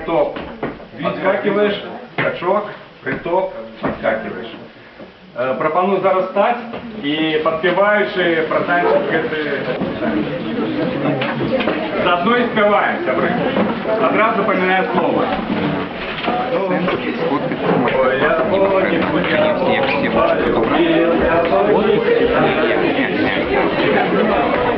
притоп, відскакиваєш, скачок, притоп, підскакиваєш. Пропоную зараз стати і підспіваючи протанчити гэты. Заодно і співаємо, сябры. Одразу поміняю слово. Ой, я Богів,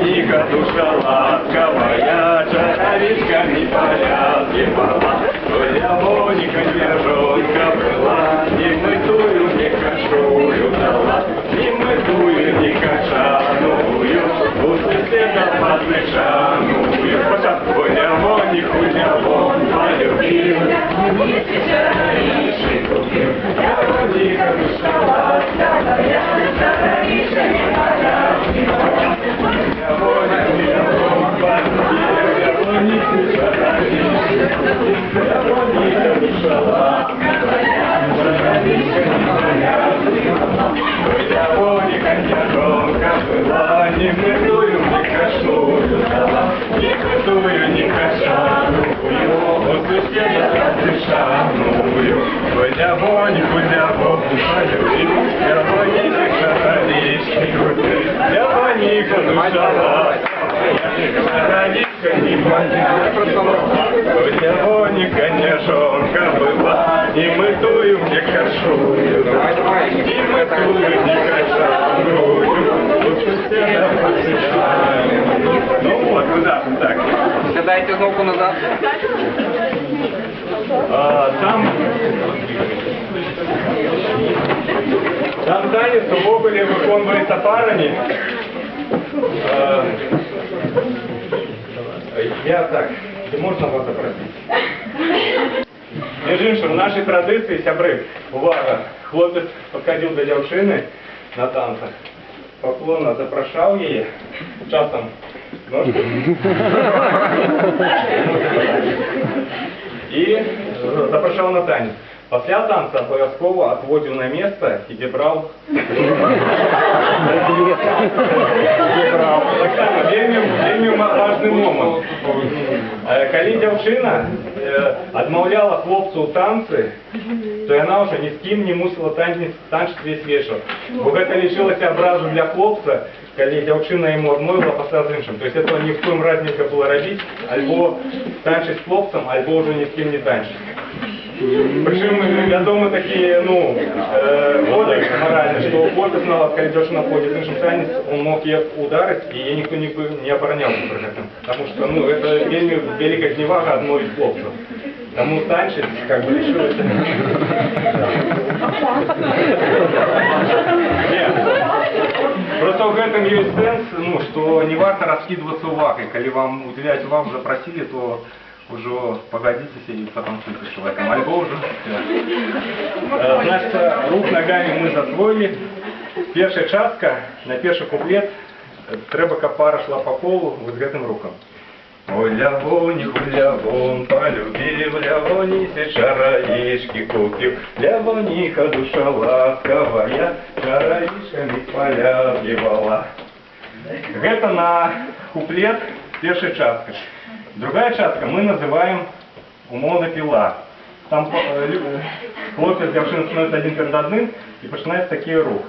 Ника душа ласковая, чаровичками полязгивала. Ой, я Боника нежонка была, ни мытую, ни кашую дала, ни мытую, ни кашаную, у соседа подмешаную. Ой, я Бонику, я Бон полюбил, я Боника душа ласковая, чаровичками полязгивала. Не мытую, не кашную дала, не мытую, не кашаную, у соседа подмешаную. Ой, я Бонику, я Богу полюбил, я Боника шаролички крутил, я Боника душа ласковая, шароличка не поняла. Ой, я Боника нежонка была, не мытую, не кашую дала, не мытую, не кашаную. Ну вот, куда так. Сідайте знову назад. Там танец у Гоголя виконується парами. Я так, можна вас запросити? Між іншим, в нашій традиції, сябри, увага, хлопець підходив до дівчини на танцях. Поклонно запрошав її, часом ножку, і запрошав на танець. Після танця обов'язково відводив на місце і брав. Так само, вельми важний момент. Коли дівчина відмовляла хлопцю у танці, то вона вже ні з ким не мусила танчити весь вечір. Бо це лишилося образу для хлопця, коли дівчина йому відмовила після з іншим. Тобто цього ні в коїм разі не було робити, або танчити з хлопцем, або вже ні з ким не танчити. Причем відомо такі, кодекс моральний, що хлопець, коли дівчина входить в інший танець, він мог її ударити, і її ніхто не оборонявся при цьому. Тому що, це вельми велика зневага одного із хлопців. Тому танчить, как бы, лишилось. Просто в этом есть сенс, что не варто раскидываться увагой. Коли вам уделять увагу запросили, то уже погодитесь и потанцуйте с человеком. Альбо уже. Значит, рук ногами мы засвоили. Перша частка, на перший куплет, треба, каб пара шла по колу вот с гэтым рухом. Ой, лявонику, лявон, полюбил, лявонисе чаровички купил, лявониха душа ласковая, чаровичками полязгивала. Это на куплет першей частки. Другая частка мы называем умовно пила. Там хлопец девчина становится один перед одним и начинается такие рух.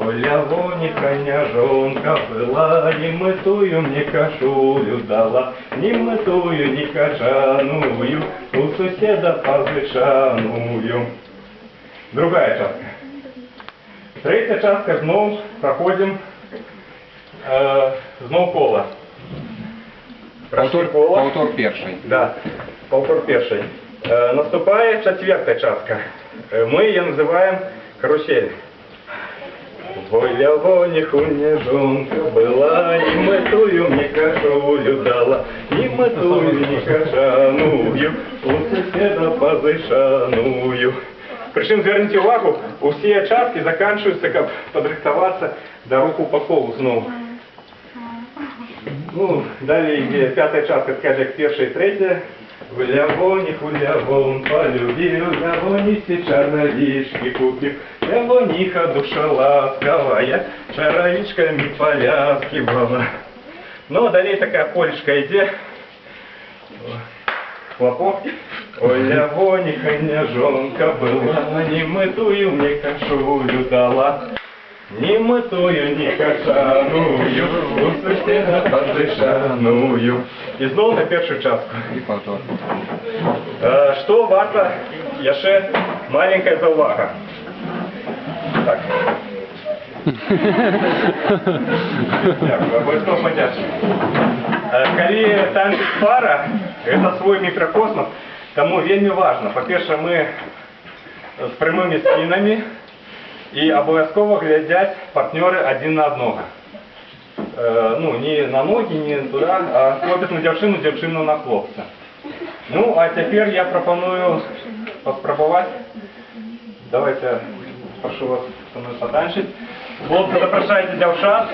Ой, лявоника няжонка была, ни мытую мне кашулю дала, ни мытую, ни кашаную, у соседа позычаную. Другая частка. Третья частка, знов проходим, знов коло. Повтор перший. Да, повтор перший. Наступает четвертая частка. Мы ее называем карусель. Ой, лявониху нежонка была, ни мытую мне кашулю дала, ни мытую, ни кашаную, у соседа позышаную. Причем, зверните увагу, все частки заканчиваются, как подрихтоваться до руху по колу снова. Далее пятая частка, скажем, как первая и третья. В лявониху лявон полюбил, лявонисе чаровички купил, лявониха душа ласковая, чаровичками полязгивала. Ну, далее такая полечка идет. Хлопок. Ой, лявоніха, жонка была, немытую мне кашулю дала. Немытую, не кашаную, у соседа подышаную. І знову на першу частку. І повтор. Што варта яшчэ маленькая заўвага. Так. Дякую, абавязкова падзячу. Калі танчыць пара, гэта свой мікракосмос, таму вельмі важна. Па-першае, мы з прямымі спінамі і абавязкова глядзяць партнёры адзін на аднога. Ну, не на ногі, не туди, а хлопець на дзяўчыну, дзяўчына на хлопца. Ну, а цяпер я прапаную паспрабаваць. Давайте, прошу вас со мной потанчить. Хлопцы, запрашайте дзяўчат.